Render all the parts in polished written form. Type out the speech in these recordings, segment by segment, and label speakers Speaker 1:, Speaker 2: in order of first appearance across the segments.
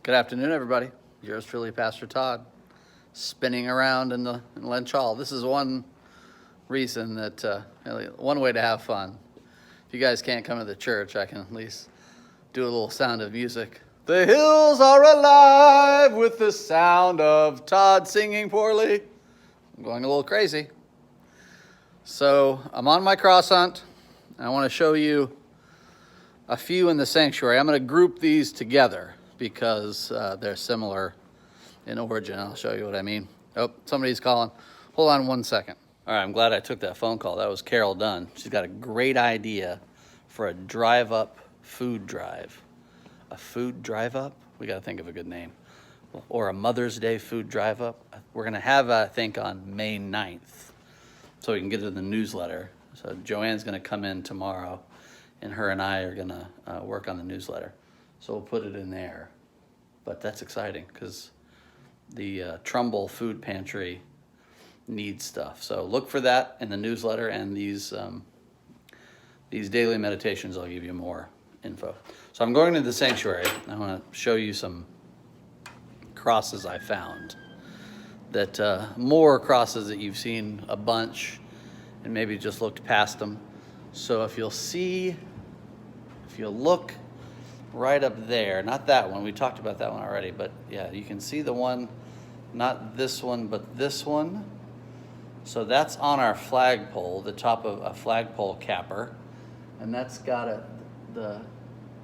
Speaker 1: Good afternoon, everybody. Yours truly, Pastor Todd, spinning around in Lynch Hall. This is one reason that, one way to have fun. If you guys can't come to the church, I can at least do a little sound of music. The hills are alive with the sound of Todd singing poorly. I'm going a little crazy. So I'm on my cross hunt. I want to show you a few in the sanctuary. I'm going to group these together because they're similar in origin. I'll show you what I mean. Oh, somebody's calling. Hold on one second. All right, I'm glad I took that phone call. That was Carol Dunn. She's got a great idea for a drive-up food drive. A food drive-up? We got to think of a good name. Or a Mother's Day food drive-up. We're going to have, I think, on May 9th, so we can get it in the newsletter. So Joanne's going to come in tomorrow, and her and I are going to work on the newsletter. So we'll put it in there. But that's exciting because the Trumbull Food Pantry needs stuff. So look for that in the newsletter, and these daily meditations, I'll give you more info. So I'm going to the sanctuary. I want to show you some crosses I found. That more crosses that you've seen a bunch and maybe just looked past them. So if you'll look right up there, not that one, we talked about that one already, but yeah, you can see the one, not this one, but this one. So that's on our flagpole, the top of a flagpole capper, and that's got the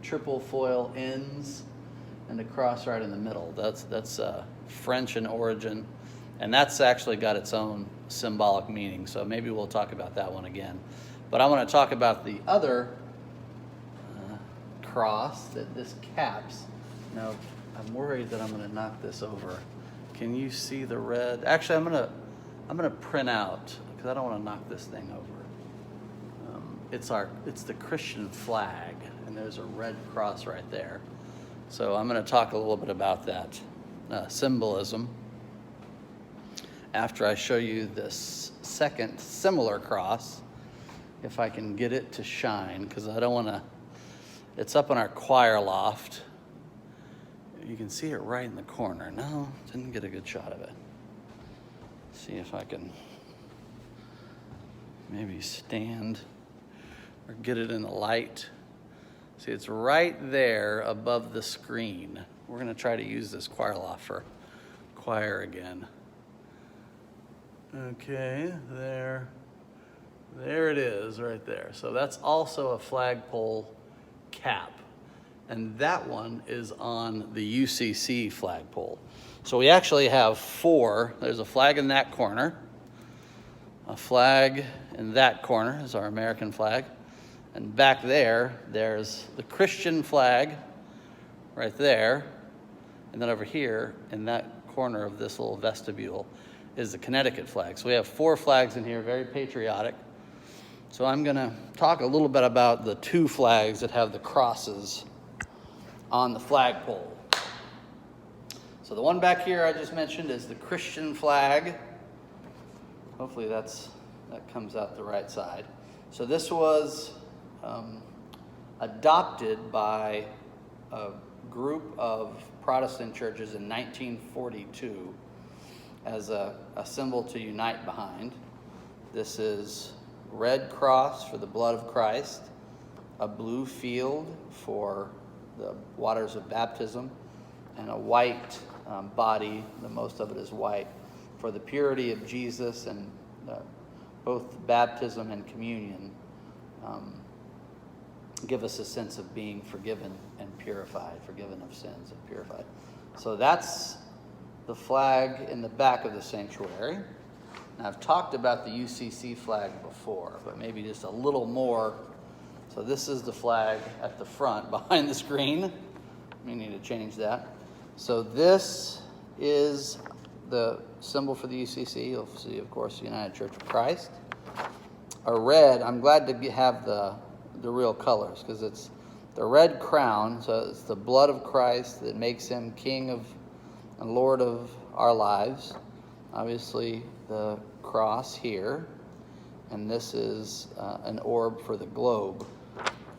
Speaker 1: triple foil ends and the cross right in the middle. That's French in origin, and that's actually got its own symbolic meaning, so maybe we'll talk about that one again. But I want to talk about the other cross that this caps. Now, I'm worried that I'm going to knock this over. Can you see the red? Actually, I'm going to print out because I don't want to knock this thing over. It's the Christian flag, and there's a red cross right there. So I'm going to talk a little bit about that symbolism after I show you this second similar cross, if I can get it to shine, because I don't want to. It's up in our choir loft. You can see it right in the corner. No, didn't get a good shot of it. See if I can maybe stand or get it in the light. See, it's right there above the screen. We're going to try to use this choir loft for choir again. Okay, there it is right there. So that's also a flagpole cap, and that one is on the UCC flagpole. So we actually have four. There's a flag in that corner, a flag in that corner is our American flag, and back there's the Christian flag right there, and then over here in that corner of this little vestibule is the Connecticut flag. So we have four flags in here, very patriotic. So I'm going to talk a little bit about the two flags that have the crosses on the flagpole. So the one back here I just mentioned is the Christian flag. Hopefully that comes out the right side. So this was adopted by a group of Protestant churches in 1942 as a symbol to unite behind. This is red cross for the blood of Christ, a blue field for the waters of baptism, and a white body, the most of it is white, for the purity of Jesus, and both baptism and communion give us a sense of being forgiven and purified, forgiven of sins and purified. So that's the flag in the back of the sanctuary. Now, I've talked about the UCC flag before, but maybe just a little more. So this is the flag at the front behind the screen. We need to change that. So this is the symbol for the UCC. You'll see, of course, the United Church of Christ. A red, I'm glad to have the real colors because it's the red crown. So it's the blood of Christ that makes him King of and Lord of our lives. Obviously, the cross here, and this is an orb for the globe,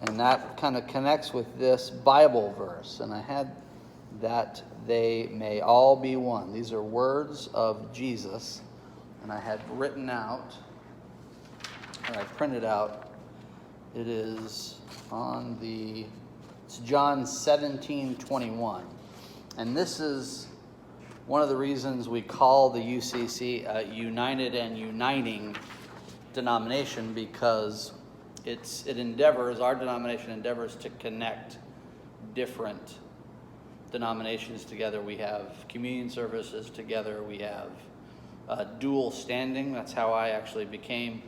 Speaker 1: and that kind of connects with this Bible verse. And I had that they may all be one. These are words of Jesus, and I had written out, or I printed out, it's John 17:21. And this is one of the reasons we call the UCC a united and uniting denomination, because our denomination endeavors to connect different denominations together. We have communion services together. We have dual standing. That's how I actually became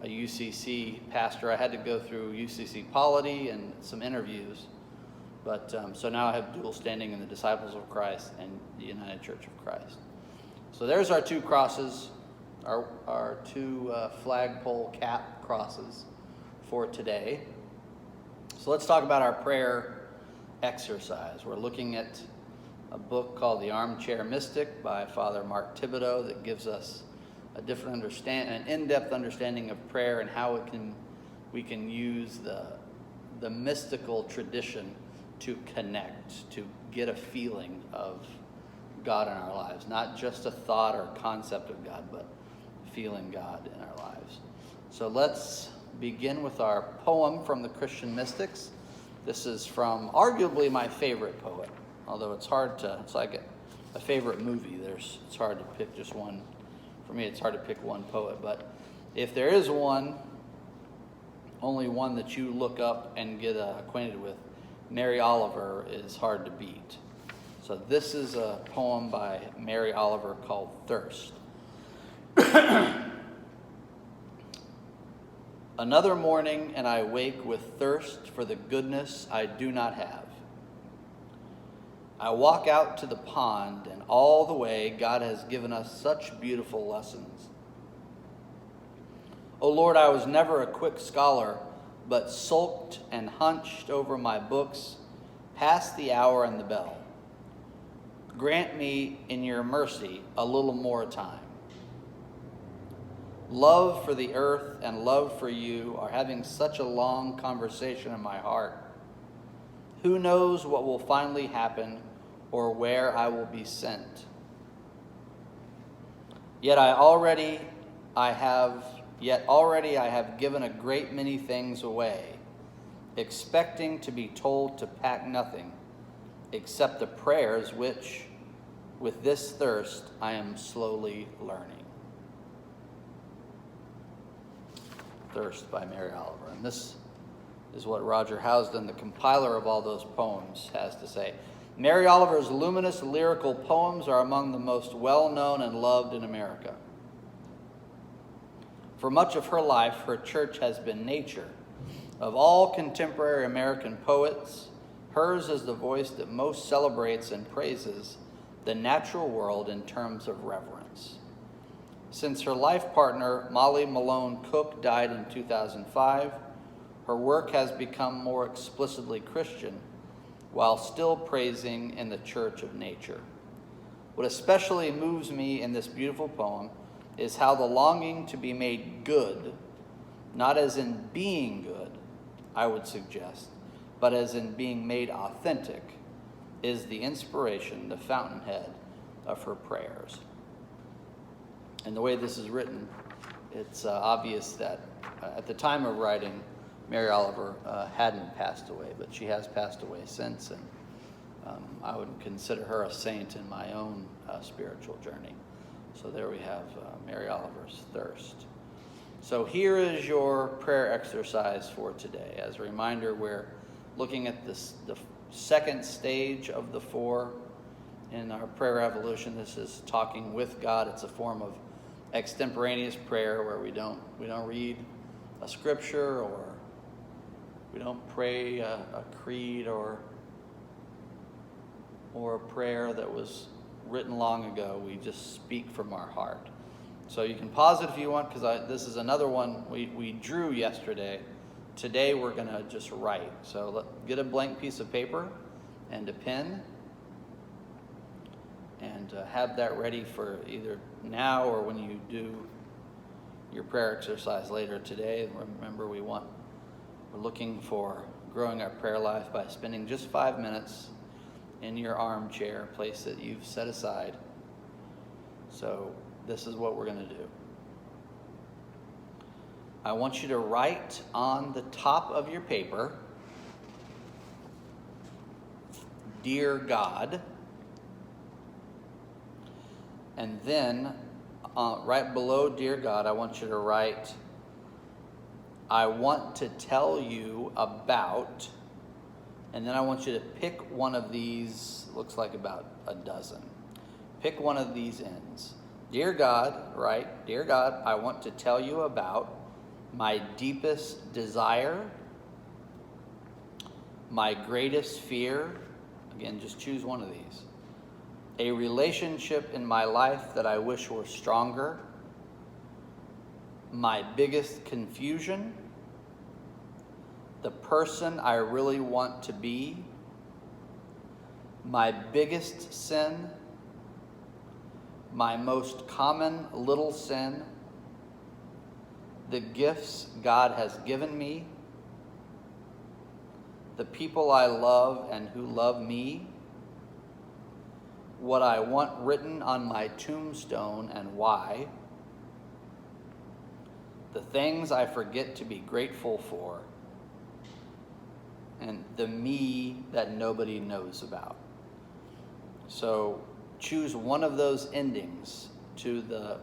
Speaker 1: a UCC pastor. I had to go through UCC polity and some interviews. But so now I have dual standing in the Disciples of Christ and the United Church of Christ. So there's our two crosses, our two flagpole cap crosses for today. So let's talk about our prayer exercise. We're looking at a book called The Armchair Mystic by Father Mark Thibodeau that gives us an in-depth understanding of prayer and how we can use the mystical tradition to connect, to get a feeling of God in our lives. Not just a thought or concept of God, but feeling God in our lives. So let's begin with our poem from the Christian mystics. This is from arguably my favorite poet, although it's like a favorite movie. It's hard to pick just one. For me, it's hard to pick one poet, but if there is only one that you look up and get acquainted with, Mary Oliver is hard to beat. So this is a poem by Mary Oliver called Thirst. Another morning, and I wake with thirst for the goodness I do not have. I walk out to the pond, and all the way God has given us such beautiful lessons. O Lord, I was never a quick scholar, but sulked and hunched over my books past the hour and the bell. Grant me, in your mercy, a little more time. Love for the earth and love for you are having such a long conversation in my heart. Who knows what will finally happen or where I will be sent? Yet already I have given a great many things away, expecting to be told to pack nothing except the prayers which, with this thirst, I am slowly learning. Thirst by Mary Oliver. And this is what Roger Housden, the compiler of all those poems, has to say. Mary Oliver's luminous lyrical poems are among the most well-known and loved in America. For much of her life, her church has been nature. Of all contemporary American poets, hers is the voice that most celebrates and praises the natural world in terms of reverence. Since her life partner, Molly Malone Cook, died in 2005, her work has become more explicitly Christian, while still praising in the church of nature. What especially moves me in this beautiful poem is how the longing to be made good, not as in being good, I would suggest, but as in being made authentic, is the inspiration, the fountainhead of her prayers. And the way this is written, it's obvious that at the time of writing, Mary Oliver hadn't passed away, but she has passed away since, and I would consider her a saint in my own spiritual journey. So there we have Mary Oliver's Thirst. So here is your prayer exercise for today. As a reminder, we're looking at the second stage of the four in our prayer evolution. This is talking with God. It's a form of extemporaneous prayer where we don't read a scripture, or we don't pray a creed or a prayer that was written long ago. We just speak from our heart. So you can pause it if you want, because this is another one we drew yesterday. Today we're going to just write. So get a blank piece of paper and a pen, and have that ready for either now or when you do your prayer exercise later today. Remember, we're looking for growing our prayer life by spending just 5 minutes in your armchair, place that you've set aside. So this is what we're going to do. I want you to write on the top of your paper, Dear God. And then right below Dear God, I want you to write, I want to tell you about, and then I want you to pick one of these, looks like about a dozen. Pick one of these ends. Dear God, right? Dear God, I want to tell you about my deepest desire, my greatest fear. Again, just choose one of these. A relationship in my life that I wish were stronger, my biggest confusion, the person I really want to be, my biggest sin, my most common little sin, the gifts God has given me, the people I love and who love me, what I want written on my tombstone and why, the things I forget to be grateful for, and the me that nobody knows about. So choose one of those endings to the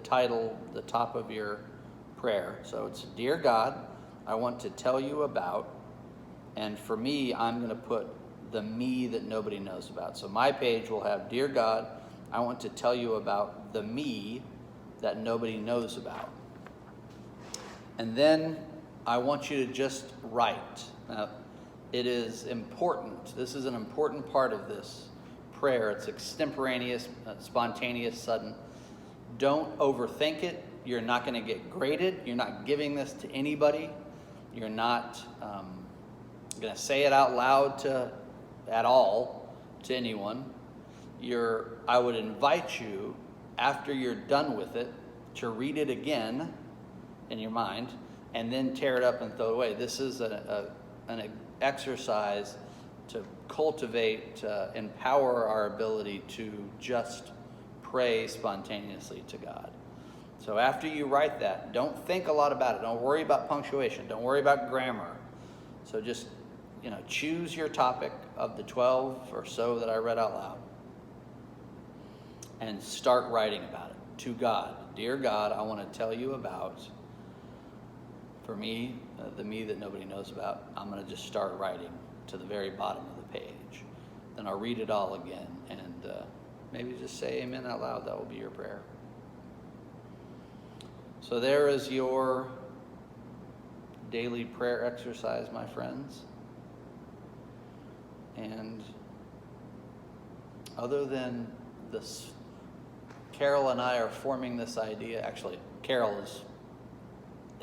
Speaker 1: title, the top of your prayer. So it's, Dear God, I want to tell you about, and for me, I'm going to put the me that nobody knows about. So my page will have, Dear God, I want to tell you about the me that nobody knows about. And then I want you to just write. Now, it is important. This is an important part of this prayer. It's extemporaneous, spontaneous, sudden. Don't overthink it. You're not going to get graded. You're not giving this to anybody. You're not going to say it out loud at all to anyone. I would invite you, after you're done with it, to read it again in your mind and then tear it up and throw it away. This is an exercise to cultivate, empower our ability to just pray spontaneously to God. So after you write that, don't think a lot about it. Don't worry about punctuation. Don't worry about grammar. So just, choose your topic of the 12 or so that I read out loud and start writing about it to God. Dear God, I want to tell you about, for me, the me that nobody knows about. I'm going to just start writing to the very bottom of the page. Then I'll read it all again and maybe just say amen out loud. That will be your prayer. So there is your daily prayer exercise, my friends. And other than this, Carol and I are forming this idea. Actually, Carol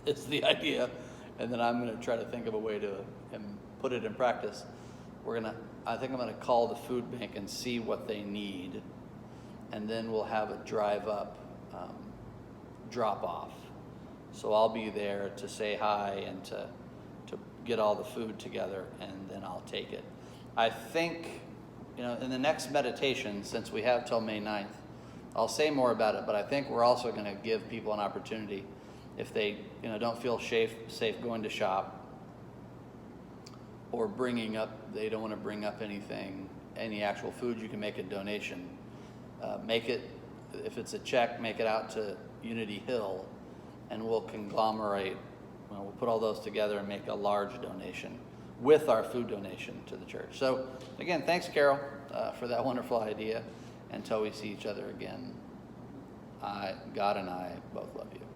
Speaker 1: is the idea, and then I'm going to try to think of a way to put it in practice. I think I'm going to call the food bank and see what they need, and then we'll have a drive-up drop-off. So I'll be there to say hi and to get all the food together, and then I'll take it. I think, in the next meditation, since we have till May 9th, I'll say more about it, but I think we're also going to give people an opportunity, if they don't feel safe going to shop or they don't want to bring up any actual food, you can make a donation. Make it, if it's a check, make it out to Unity Hill, and we'll conglomerate, we'll put all those together and make a large donation with our food donation to the church. So again, thanks, Carol, for that wonderful idea. Until we see each other again, God and I both love you.